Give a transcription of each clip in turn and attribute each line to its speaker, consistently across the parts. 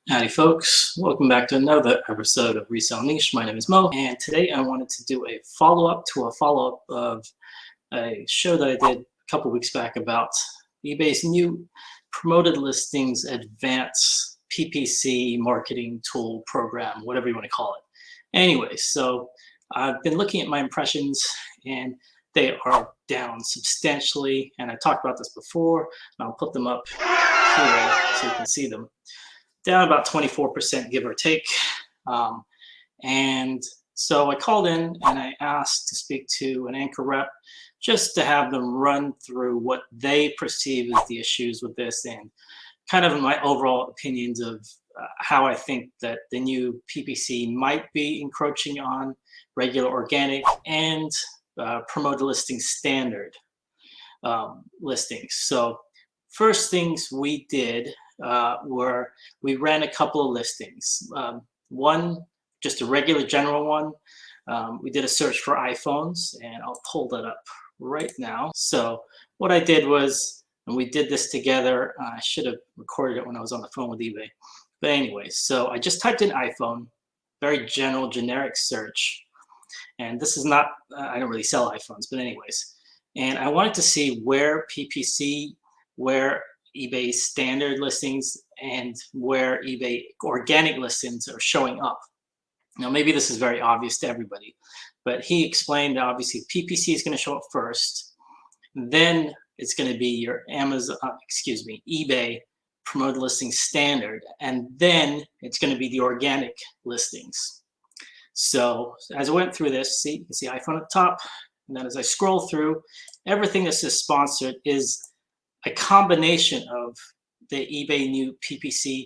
Speaker 1: Howdy folks, welcome back to another episode of Resell Niche. My name is Mo, and today I wanted to do a follow-up of a show that I did a couple weeks back about eBay's new Promoted Listings Advanced PPC marketing tool program, whatever you want to call it. Anyway, so I've been looking at my impressions and they are down substantially, and I talked about this before, and I'll put them up here so you can see them. Down about 24%, give or take. And so I called in and I asked to speak to an anchor rep just to have them run through what they perceive as the issues with this and kind of my overall opinions of how I think that the new PPC might be encroaching on regular organic and promoted listings standard listings. So first things we did were we ran a couple of listings. One, just a regular general one. We did a search for iPhones, and I'll pull that up right now. So what I did was, and we did this together, I should have recorded it when I was on the phone with eBay. But anyway, so I just typed in iPhone, very general, generic search. And this is not, I don't really sell iPhones, but anyways. And I wanted to see where PPC, where eBay standard listings, and where eBay organic listings are showing up. Now, maybe this is very obvious to everybody, but he explained that obviously PPC is going to show up first, then it's going to be your eBay Promoted Listings Standard, and then it's going to be the organic listings. So as I went through this, see, you can see iPhone at the top, and then as I scroll through, everything that says sponsored is a combination of the eBay new PPC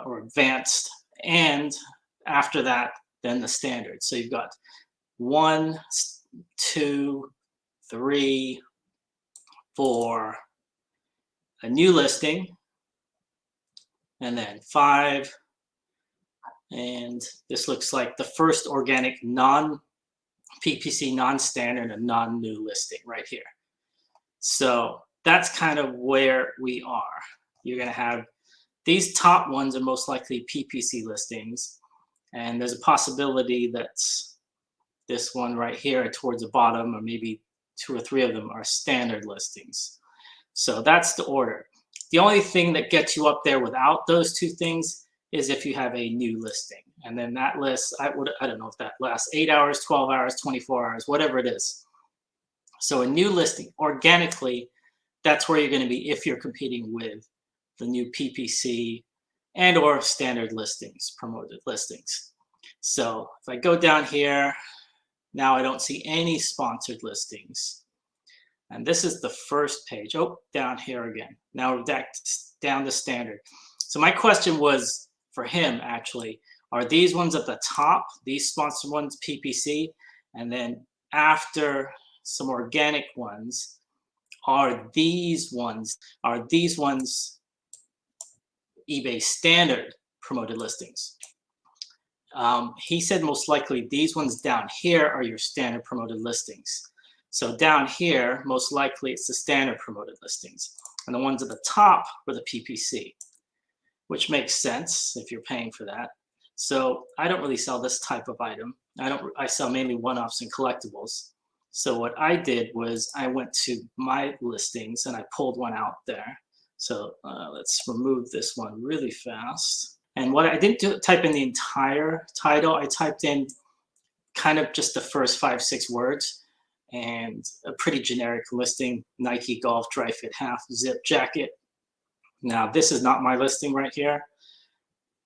Speaker 1: or advanced, and after that, then the standard. So you've got 1, 2, 3, 4, a new listing, and then 5, and this looks like the first organic non-PPC, non-standard, and non-new listing right here. So that's kind of where we are. You're going to have these top ones are most likely PPC listings, and there's a possibility that this one right here towards the bottom, or maybe 2 or 3 of them, are standard listings. So that's the order. The only thing that gets you up there without those 2 things is if you have a new listing, and then that list, I don't know if that lasts 8 hours, 12 hours, 24 hours, whatever it is. So a new listing organically, that's where you're going to be if you're competing with the new PPC and or standard listings, promoted listings. So if I go down here, now I don't see any sponsored listings. And this is the first page. Oh, down here again. Now we're down to standard. So my question was for him, actually, are these ones at the top, these sponsored ones, PPC, and then after some organic ones, are these ones eBay standard promoted listings? He said most likely these ones down here are your standard promoted listings. So down here, most likely it's the standard promoted listings. And the ones at the top are the PPC, which makes sense if you're paying for that. So I don't really sell this type of item. I sell mainly one-offs and collectibles. So what I did was I went to my listings and I pulled one out there. So let's remove this one really fast. And what I didn't type in the entire title, I typed in kind of just the first 5, 6 words, and a pretty generic listing: Nike Golf Dry Fit Half Zip Jacket. Now this is not my listing right here.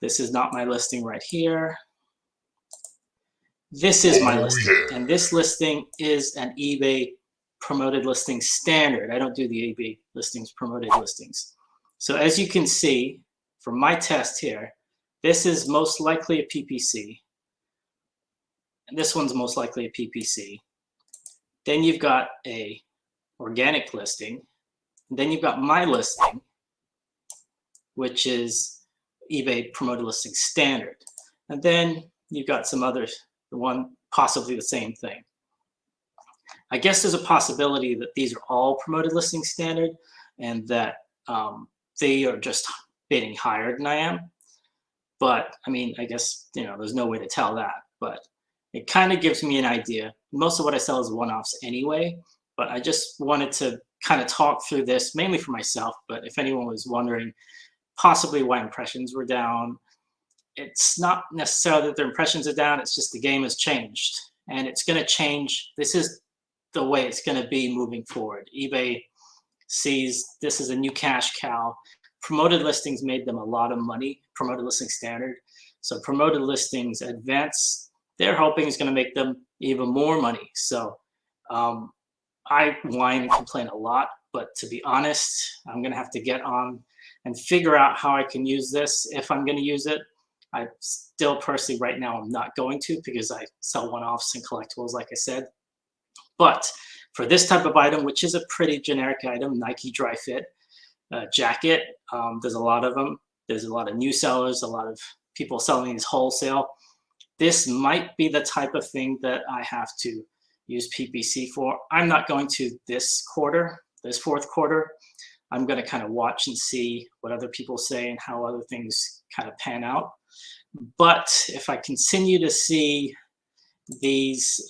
Speaker 1: This is not my listing right here. This is my listing, and this listing is an eBay Promoted Listings Standard. I don't do the eBay listings promoted listings. So as you can see from my test here, this is most likely a PPC, and this one's most likely a PPC. Then you've got a organic listing, and then you've got my listing, which is eBay Promoted Listings Standard, and then you've got some others. The one possibly the same thing. I guess there's a possibility that these are all promoted listing standard and that they are just bidding higher than I am. But I mean, I guess, there's no way to tell that, but it kind of gives me an idea. Most of what I sell is one-offs anyway, but I just wanted to kind of talk through this mainly for myself. But if anyone was wondering possibly why impressions were down, it's not necessarily that their impressions are down, it's just the game has changed, and it's going to change. This is the way it's going to be moving forward. eBay sees this as a new cash cow. Promoted listings made them a lot of money, promoted listings standard. So promoted listings advanced, they're hoping is going to make them even more money. So I whine and complain a lot, but to be honest, I'm going to have to get on and figure out how I can use this if I'm going to use it. I still personally right now I'm not going to, because I sell one-offs and collectibles, like I said. But for this type of item, which is a pretty generic item, Nike dry fit jacket, there's a lot of them. There's a lot of new sellers, a lot of people selling these wholesale. This might be the type of thing that I have to use PPC for. I'm not going to this quarter, this fourth quarter. I'm going to kind of watch and see what other people say and how other things kind of pan out. But if I continue to see these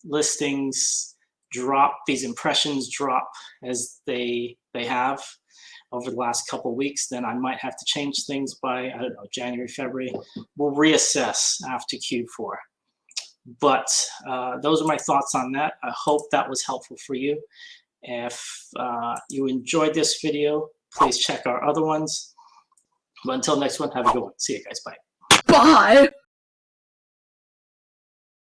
Speaker 1: listings drop, these impressions drop as they have over the last couple of weeks, then I might have to change things by, I don't know, January, February. We'll reassess after Q4. But those are my thoughts on that. I hope that was helpful for you. If you enjoyed this video, please check our other ones. But until next one, have a good one. See you guys. Bye.
Speaker 2: Bye.